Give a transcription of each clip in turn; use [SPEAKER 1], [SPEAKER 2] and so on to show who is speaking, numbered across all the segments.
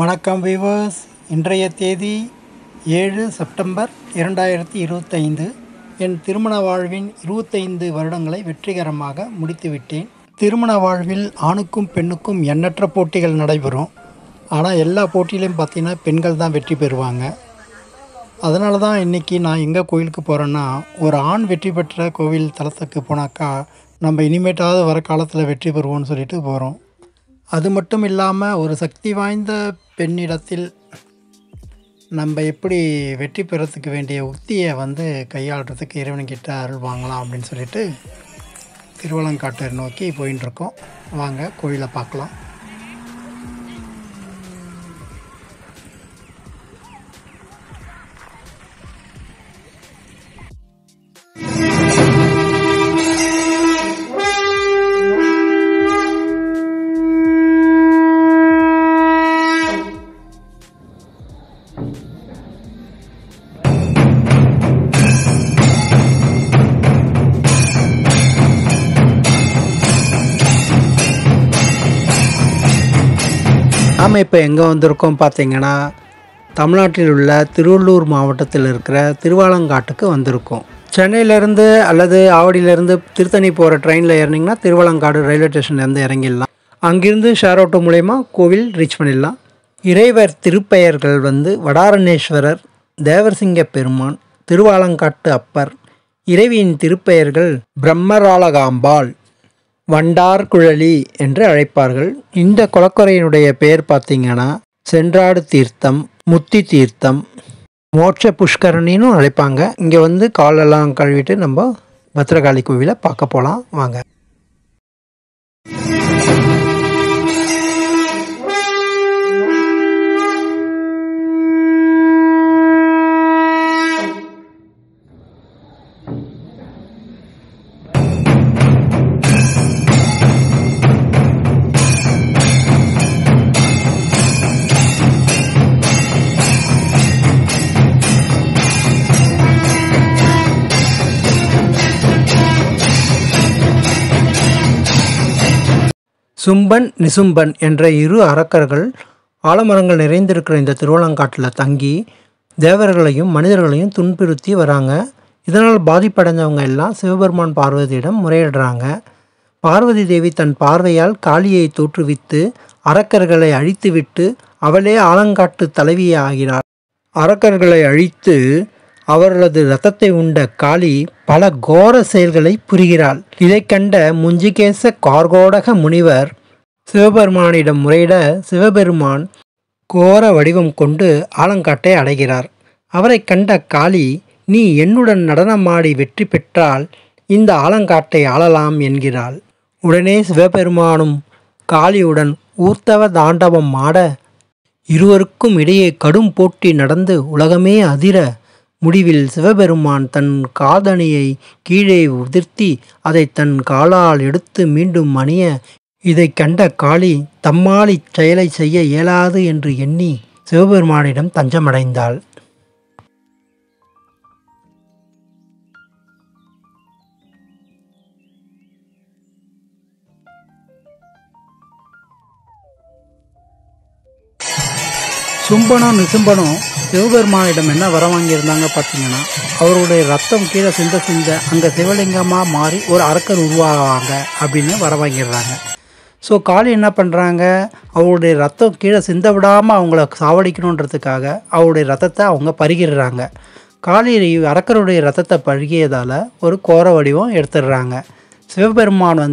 [SPEAKER 1] வணக்கம் வியூவர்ஸ். இன்றைய தேதி 7 செப்டம்பர் 2025. என் திருமண வாழ்வின் 25 வருடங்களை வெற்றிகரமாக முடித்துவிட்டேன். திருமண வாழ்வில் ஆணுக்கும் பெண்ணுக்கும் எண்ணற்ற போட்டிகள் நடைபெறும். ஆனால் எல்லா போட்டியிலையும் பார்த்திங்கன்னா பெண்கள் தான் வெற்றி பெறுவாங்க. அதனால தான் இன்றைக்கி நான் எங்கே கோயிலுக்கு போகிறேன்னா, ஒரு ஆண் வெற்றி பெற்ற கோவில் தலத்துக்கு போனாக்கா நம்ம இனிமேட்டாவது வர காலத்தில் வெற்றி பெறுவோம்னு சொல்லிட்டு போகிறோம். அது மட்டும் இல்லாமல் ஒரு சக்தி வாய்ந்த பெண்ணிடத்தில் நம்ம எப்படி வெற்றி பெறத்துக்கு வேண்டிய உத்தியை கையாளுறதுக்கு இறைவன்கிட்ட அருள் வாங்கலாம் அப்படின்னு சொல்லிட்டு திருவாலங்காட்டை நோக்கி போயின்னு இருக்கோம். வாங்க கோயிலை பார்க்கலாம். நாம் இப்போ எங்கே வந்திருக்கோம் பார்த்தீங்கன்னா, தமிழ்நாட்டில் உள்ள திருவள்ளூர் மாவட்டத்தில் இருக்கிற திருவாலங்காட்டுக்கு வந்திருக்கோம். சென்னையிலேருந்து அல்லது ஆவடியிலேருந்து திருத்தணி போகிற ட்ரெயினில் ஏறினீங்கன்னா திருவாலங்காடு ரயில்வே ஸ்டேஷன்லேருந்து இறங்கிடலாம். அங்கிருந்து ஷேர் ஆட்டோ மூலயமா கோவில் ரீச் பண்ணிடலாம். இறைவர் திருப்பெயர்கள் வடாரணேஸ்வரர், தேவர்சிங்க பெருமான், திருவாலங்காட்டு அப்பர். இறைவியின் திருப்பெயர்கள் பிரம்மராளகாம்பாள், வண்டார் குழலி என்று அழைப்பார்கள். இந்த குளக்கரையினுடைய பெயர் பார்த்தீங்கன்னா சென்றாடு தீர்த்தம், முத்தி தீர்த்தம், மோட்ச புஷ்கரணின்னு அழைப்பாங்க. இங்கே காலெல்லாம் கழுவிட்டு நம்ம பத்ரகாளி கோவிலை பார்க்க போகலாம். வாங்க. சும்பன் நிசும்பன் என்ற இரு அரக்கர்கள் ஆலமரங்கள் நிறைந்திருக்கிற இந்த திருவாலங்காட்டில் தங்கி தேவர்களையும் மனிதர்களையும் துன்புறுத்தி வராங்க. இதனால் பாதிப்படைஞ்சவங்க எல்லாம் சிவபெருமான் பார்வதியிடம் முறையிடுறாங்க. பார்வதி தேவி தன் பார்வையால் காளியை தோற்றுவித்து அரக்கர்களை அழித்துவிட்டு அவளே ஆலங்காட்டு தலைவியாகிறார். அரக்கர்களை அழித்து அவர்களது இரத்தத்தை உண்ட காளி பல கோர செயல்களை புரிகிறாள். இதை கண்ட முஞ்சிகேச கார்கோடக முனிவர் சிவபெருமானிடம் முறையிட சிவபெருமான் கோர வடிவம் கொண்டு ஆலங்காட்டை அடைகிறார். அவரை கண்ட காளி, நீ என்னுடன் நடனமாடி வெற்றி பெற்றால் இந்த ஆலங்காட்டை ஆளலாம் என்கிறாள். உடனே சிவபெருமானும் காளியுடன் ஊர்த்தவ தாண்டவம் ஆட இருவருக்கும் இடையே கடும் போட்டி நடந்து உலகமே அதிர முடிவில் சிவபெருமான் தன் காதணியை கீழே உதிர்த்தி அதை தன் காலால் எடுத்து மீண்டும் அணிய, இதை கண்ட காளி தம்மால் இச்செயலை செய்ய இயலாது என்று எண்ணி சிவபெருமானிடம் தஞ்சமடைந்தாள். சும்பனும் நிசும்பனும் சிவபெருமானிடம் என்ன வர வாங்கியிருந்தாங்க பார்த்தீங்கன்னா, அவருடைய ரத்தம் கீழே சிந்த சிந்த அங்கே சிவலிங்கமாக மாறி ஒரு அரக்கர் உருவாகுவாங்க அப்படின்னு வர வாங்கிடுறாங்க. ஸோ காளி என்ன பண்ணுறாங்க, அவருடைய ரத்தம் கீழே சிந்த விடாமல் அவங்கள சாவடிக்கணுன்றதுக்காக அவருடைய ரத்தத்தை அவங்க பருகிடுறாங்க. காளி அரக்கருடைய ரத்தத்தை பருகியதால் ஒரு கோர வடிவம் எடுத்துடுறாங்க. சிவபெருமான்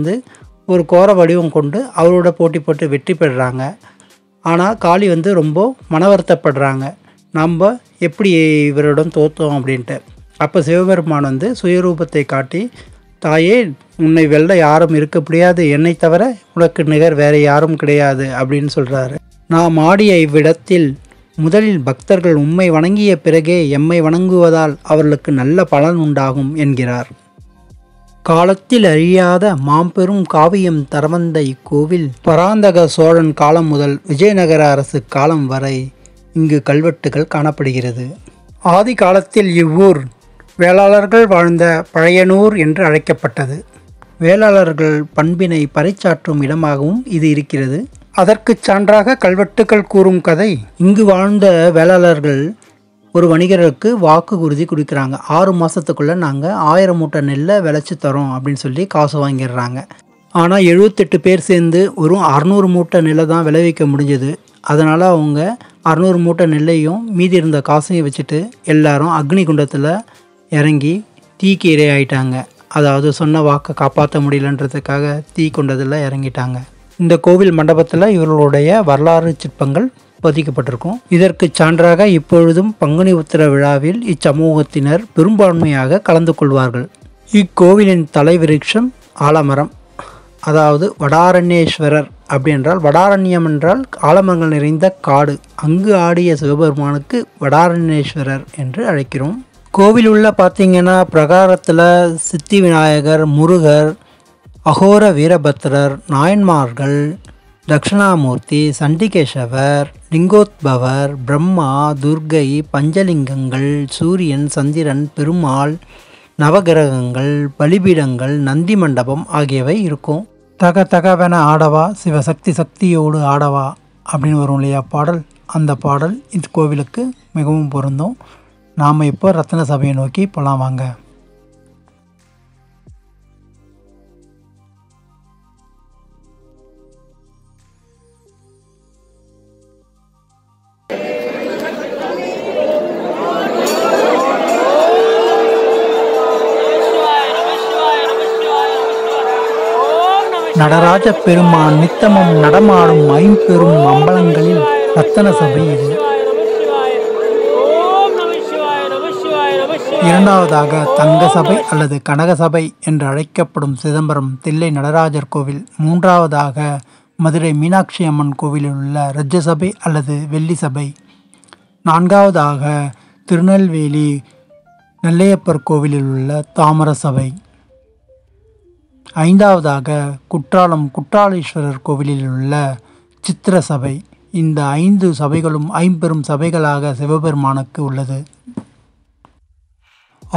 [SPEAKER 1] ஒரு கோர வடிவம் கொண்டு அவரோட போட்டி போட்டு வெற்றி பெறுறாங்க. ஆனால் காளி ரொம்ப மனவருத்தப்படுறாங்க, நம்ம எப்படி இவரிடம் தோற்றோம் அப்படின்ட்டு. அப்போ சிவபெருமான் சுயரூபத்தை காட்டி, தாயே உன்னை வெல்ல யாரும் இருக்க முடியாது, என்னை தவிர உனக்கு நிகர் வேறு யாரும் கிடையாது அப்படின்னு சொல்கிறாரு. நாம் ஆடிய இவ்விடத்தில் முதலில் பக்தர்கள் உம்மை வணங்கிய பிறகே எம்மை வணங்குவதால் அவர்களுக்கு நல்ல பலன் உண்டாகும் என்கிறார். காலத்தில் அழியாத மாம்பெரும் காவியம் தரவந்த இக்கோவில் பராந்தக சோழன் காலம் முதல் விஜயநகர அரசு காலம் வரை இங்கு கல்வெட்டுகள் காணப்படுகிறது. ஆதி காலத்தில் இவ்வூர் வேளாளர்கள் வாழ்ந்த பழையனூர் என்று அழைக்கப்பட்டது. வேளாளர்கள் பண்பினை பறைசாற்றும் இடமாகவும் இது இருக்கிறது. அதற்கு சான்றாக கல்வெட்டுக்கள் கூறும் கதை. இங்கு வாழ்ந்த வேளாளர்கள் ஒரு வணிகருக்கு வாக்குறுதி கொடுக்குறாங்க. 6 மாதத்துக்குள்ளே நாங்கள் 1000 மூட்டை நெல்லை விளைச்சி தரோம் அப்படின்னு சொல்லி காசு வாங்கிடுறாங்க. ஆனால் 78 பேர் சேர்ந்து ஒரு 600 மூட்டை நெல்லை தான் விளைவிக்க முடிஞ்சது. அதனால் அவங்க 600 மூட்டை நெல்லையும் மீதி இருந்த காசையும் வச்சுட்டு எல்லாரும் அக்னி குண்டத்தில் இறங்கி தீக்கு இரையாயிட்டாங்க. அதாவது சொன்ன வாக்கை காப்பாற்ற முடியலன்றதுக்காக தீ குண்டத்தில் இறங்கிட்டாங்க. இந்த கோவில் மண்டபத்தில் இவர்களுடைய வரலாறு சிற்பங்கள் பதிக்கப்பட்டிருக்கும். இதற்கு சான்றாக இப்பொழுதும் பங்குனி உத்திர விழாவில் இச்சமூகத்தினர் பெரும்பான்மையாக கலந்து கொள்வார்கள். இக்கோவிலின் தலைவிருட்சம் ஆலமரம். அதாவது வடாரண்யேஸ்வரர் அப்படி என்றால், வடாரண்யம் என்றால் ஆலமரங்கள் நிறைந்த காடு. அங்கு ஆடிய சிவபெருமானுக்கு வடாரண்யேஸ்வரர் என்று அழைக்கிறோம். கோவில் உள்ள பார்த்தீங்கன்னா பிரகாரத்தில் சித்தி விநாயகர், முருகர், அகோர வீரபத்ரர், நாயன்மார்கள், தட்சிணாமூர்த்தி, சண்டிகேசவர், லிங்கோத்பவர், பிரம்மா, துர்கை, பஞ்சலிங்கங்கள், சூரியன், சந்திரன், பெருமாள், நவகிரகங்கள், பலிபீடங்கள், நந்தி மண்டபம் ஆகியவை இருக்கும். தக தகவென ஆடவா சிவசக்தி சக்தியோடு ஆடவா அப்படின்னு வரும் இல்லையா பாடல், அந்த பாடல் இந்த கோவிலுக்கு மிகவும் பொருந்தும். நாம் இப்போ ரத்தின சபையை நோக்கி போகலாம் வாங்க. நடராஜ பெருமான் நித்தமும் நடமாடும் ஐம்பெரும் அம்பலங்களில் ரத்தன சபை இது. இரண்டாவதாக தங்க சபை அல்லது கனக சபை என்று அழைக்கப்படும் சிதம்பரம் தில்லை நடராஜர் கோவில். மூன்றாவதாக மதுரை மீனாட்சி அம்மன் கோவிலில் உள்ள ரஜ சபை அல்லது வெள்ளி சபை. நான்காவதாக திருநெல்வேலி நெல்லையப்பர் கோவிலில் உள்ள தாமர சபை. ஐந்தாவதாக குற்றாலம் குற்றாலீஸ்வரர் கோவிலில் உள்ள சித்திர சபை. இந்த 5 சபைகளும் ஐம்பெரும் சபைகளாக சிவபெருமானுக்கு உள்ளது.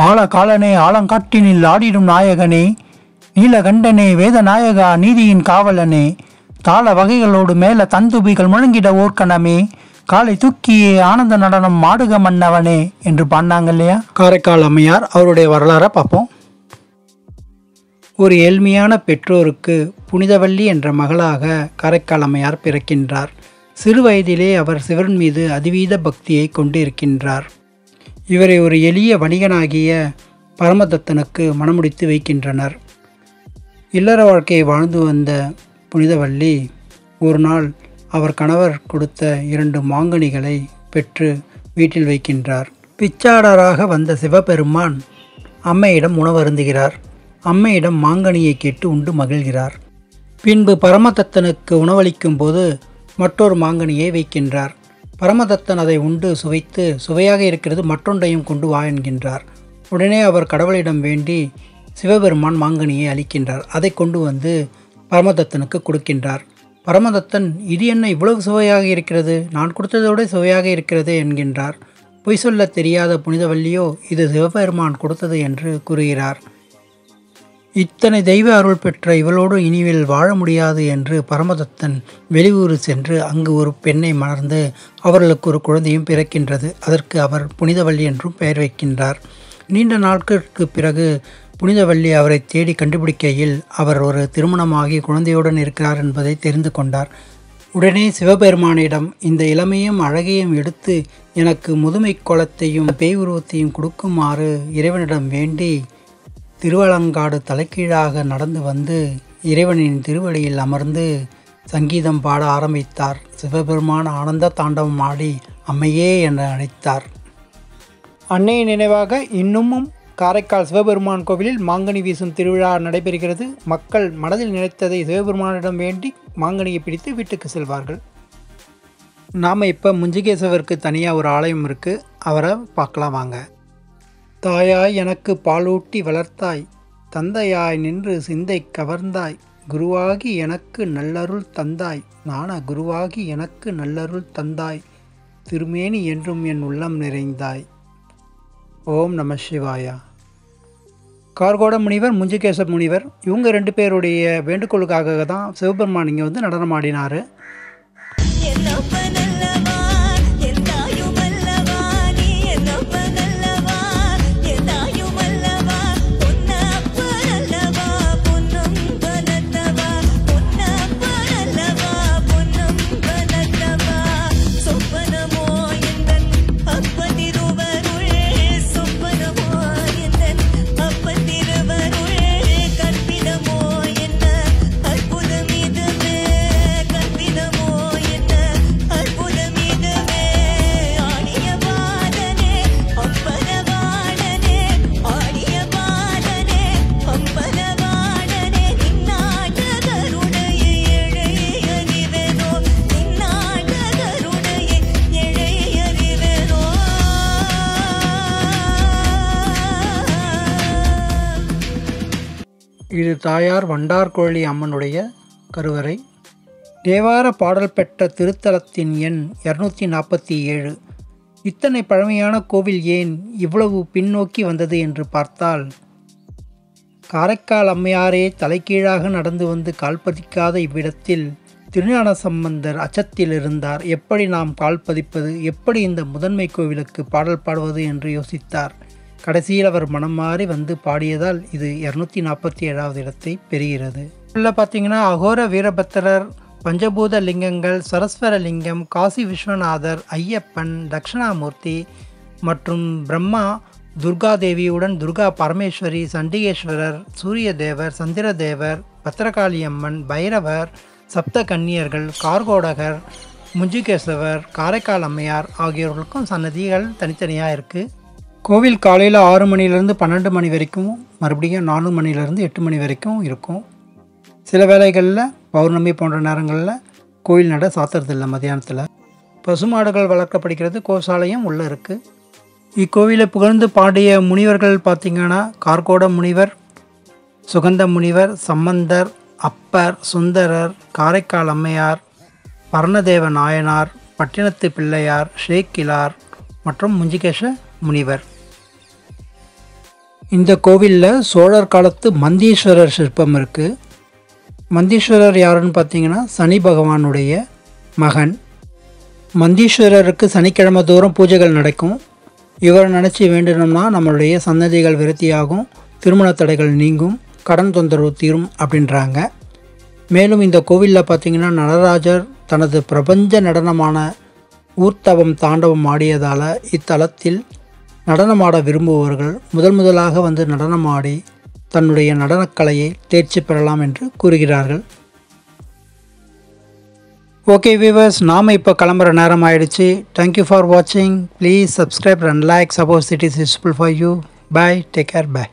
[SPEAKER 1] ஆழகாலனே ஆலங்காட்டினில் ஆடிடும் நாயகனே, நீலகண்டனே வேத நாயகா நீதியின் காவலனே, தாள வகைகளோடு மேல தந்துபிகள் முழங்கிட ஓர்க்கணமே, காலை தூக்கியே ஆனந்த நடனம் மாடுக மன்னவனே என்று பாடினாங்க இல்லையா காரைக்கால் அம்மையார். அவருடைய வரலாறை பார்ப்போம். ஒரு ஏழ்மையான பெற்றோருக்கு புனிதவள்ளி என்ற மகளாக காரைக்கால் அம்மையார் பிறக்கின்றார். சிறு வயதிலே அவர் சிவன் மீது அதிவீத பக்தியை கொண்டு இருக்கின்றார். இவரை ஒரு எளிய வணிகனாகிய பரமதத்தனுக்கு மணமுடித்து வைக்கின்றனர். இல்லற வாழ்க்கையை வாழ்ந்து வந்த புனிதவள்ளி ஒரு நாள் அவர் கணவர் கொடுத்த 2 மாங்கனிகளை பெற்று வீட்டில் வைக்கின்றார். பிச்சாடராக வந்த சிவபெருமான் அம்மையிடம் உணவருந்துகிறார். அம்மையிடம் மாங்கனியை கேட்டு உண்டு மகிழ்கிறார். பின்பு பரமதத்தனுக்கு உணவளிக்கும் போது மற்றொரு மாங்கனியை வைக்கின்றார். பரமதத்தன் அதை உண்டு சுவைத்து சுவையாக இருக்கிறது, மற்றொன்றையும் கொண்டு வா என்கின்றார். உடனே அவர் கடவுளிடம் வேண்டி சிவபெருமான் மாங்கனியை அளிக்கின்றார். அதை கொண்டு வந்து பரமதத்தனுக்கு கொடுக்கின்றார். பரமதத்தன் இது என்ன இவ்வளவு சுவையாக இருக்கிறது, நான் கொடுத்ததோடு சுவையாக இருக்கிறது என்கின்றார். பொய் சொல்ல தெரியாத புனிதவள்ளியோ இது சிவபெருமான் கொடுத்தது என்று கூறுகிறார். இத்தனை தெய்வ அருள் பெற்ற இவளோடு இனிவில் வாழ முடியாது என்று பரமதத்தன் வெளியூர் சென்று அங்கு ஒரு பெண்ணை மணர்ந்து அவர்களுக்கு ஒரு குழந்தையும் பிறக்கின்றது. அதற்கு அவர் புனிதவள்ளி என்றும் பெயர் வைக்கின்றார். நீண்ட நாட்களுக்கு பிறகு புனிதவள்ளி அவரை தேடி கண்டுபிடிக்கையில் அவர் ஒரு திருமணமாகி குழந்தையுடன் இருக்கிறார் என்பதை தெரிந்து கொண்டார். உடனே சிவபெருமானிடம் இந்த இளமையும் அழகையும் எடுத்து எனக்கு முதுமை கோலத்தையும் பேய் உருவத்தையும் கொடுக்குமாறு இறைவனிடம் வேண்டி திருவலங்காடு தலைக்கீழாக நடந்து வந்து இறைவனின் திருவடியில் அமர்ந்து சங்கீதம் பாட ஆரம்பித்தார். சிவபெருமான் ஆனந்த தாண்டவம் ஆடி அம்மையே என அழைத்தார். அன்னையின் நினைவாக இன்னமும் காரைக்கால் சிவபெருமான் கோவிலில் மாங்கனி வீசும் திருவிழா நடைபெறுகிறது. மக்கள் மனதில் நினைத்ததை சிவபெருமானிடம் வேண்டி மாங்கனியை பிடித்து வீட்டுக்கு செல்வார்கள். நாம் இப்போ முஞ்சிகேசவருக்கு தனியாக ஒரு ஆலயம் இருக்குது, அவரை பார்க்கலாம் வாங்க. தாயாய் எனக்கு பாலூட்டி வளர்த்தாய், தந்தையாய் நின்று சிந்தை கவர்ந்தாய், குருவாகி எனக்கு நல்லருள் தந்தாய், ஞான குருவாகி எனக்கு நல்லருள் தந்தாய், திருமேனி என்றும் என் உள்ளம் நிறைந்தாய். ஓம் நம சிவாயா. கார்கோட முனிவர், முஞ்சிகேச முனிவர், இவங்க 2 பேருடைய வேண்டுகோளுக்காக தான் சிவபெருமான் இங்கே வந்து நடனமாடினார். இது தாயார் வண்டார்கோழி அம்மனுடைய கருவறை. தேவார பாடல் பெற்ற திருத்தலத்தின் எண் 247. இத்தனை பழமையான கோவில் ஏன் இவ்வளவு பின்னோக்கி வந்தது என்று பார்த்தால், காரைக்கால் அம்மையாரே தலைகீழாக நடந்து வந்து கால் பதிக்காத இவ்விடத்தில் திருஞான சம்பந்தர் அச்சத்தில் இருந்தார். எப்படி நாம் கால் பதிப்பது, எப்படி இந்த முதன்மை கோவிலுக்கு பாடல் பாடுவது என்று யோசித்தார். கடைசியில் அவர் மனம் மாறி வந்து பாடியதால் இது 247வது இடத்தை பெறுகிறது. உள்ள பார்த்தீங்கன்னா அகோர வீரபத்திரர், பஞ்சபூத லிங்கங்கள், சரஸ்வர லிங்கம், காசி விஸ்வநாதர், ஐயப்பன், தட்சிணாமூர்த்தி மற்றும் பிரம்மா, துர்காதேவியுடன் துர்கா பரமேஸ்வரி, சண்டிகேஸ்வரர், சூரியதேவர், சந்திரதேவர், பத்திரகாளியம்மன், பைரவர், சப்த கன்னியர்கள், கார்கோடகர், முஞ்சிகேசவர், காரைக்கால் அம்மையார் ஆகியோர்களுக்கும் சன்னதிகள் தனித்தனியாக இருக்குது. கோவில் காலையில் 6 மணிலேருந்து 12 மணி வரைக்கும், மறுபடியும் 4 மணிலேருந்து 8 மணி வரைக்கும் இருக்கும். சில வேளைகளில் பௌர்ணமி போன்ற நேரங்களில் கோயில் நட சாத்துறதில்லை மதியானத்தில். பசுமாடுகள் வளர்க்கப்படுகிறது. கோசாலையும் உள்ளே இருக்குது. இக்கோவிலை புகழ்ந்து பாடிய முனிவர்கள் பார்த்திங்கன்னா கார்கோட முனிவர், சுகந்த முனிவர், சம்பந்தர், அப்பர், சுந்தரர், காரைக்கால் அம்மையார், பரணதேவ நாயனார், பட்டினத்து பிள்ளையார், ஷேக்கிலார் மற்றும் முஞ்சிகேச முனிவர். இந்த கோவிலில் சோழர் காலத்து மந்தீஸ்வரர் சிற்பம் இருக்குது. மந்தீஸ்வரர் யாருன்னு பார்த்தீங்கன்னா சனி பகவானுடைய மகன். மந்தீஸ்வரருக்கு சனிக்கிழமை தோறும் பூஜைகள் நடக்கும். இவரை நினச்சி வேண்டினோம்னா நம்மளுடைய சன்னதிகள் விருத்தியாகும், திருமண தடைகள் நீங்கும், கடன் தொந்தரவு தீரும் அப்படின்றாங்க. மேலும் இந்த கோவிலில் பார்த்திங்கன்னா நடராஜர் தனது பிரபஞ்ச நடனமான ஊர்த்தவம் தாண்டவம் ஆடியதால் இத்தலத்தில் நடனமாட விரும்புபவர்கள் முதலாக வந்து நடனமாடி தன்னுடைய நடனக்கலையை தேர்ச்சி பெறலாம் என்று கூறுகிறார்கள். ஓகே வியூவர்ஸ், நாம் இப்போ கிளம்புற நேரம் ஆயிடுச்சு. தேங்க்யூ ஃபார் வாட்சிங். Please subscribe and like. Suppose it is useful for you. Bye. Take care. By.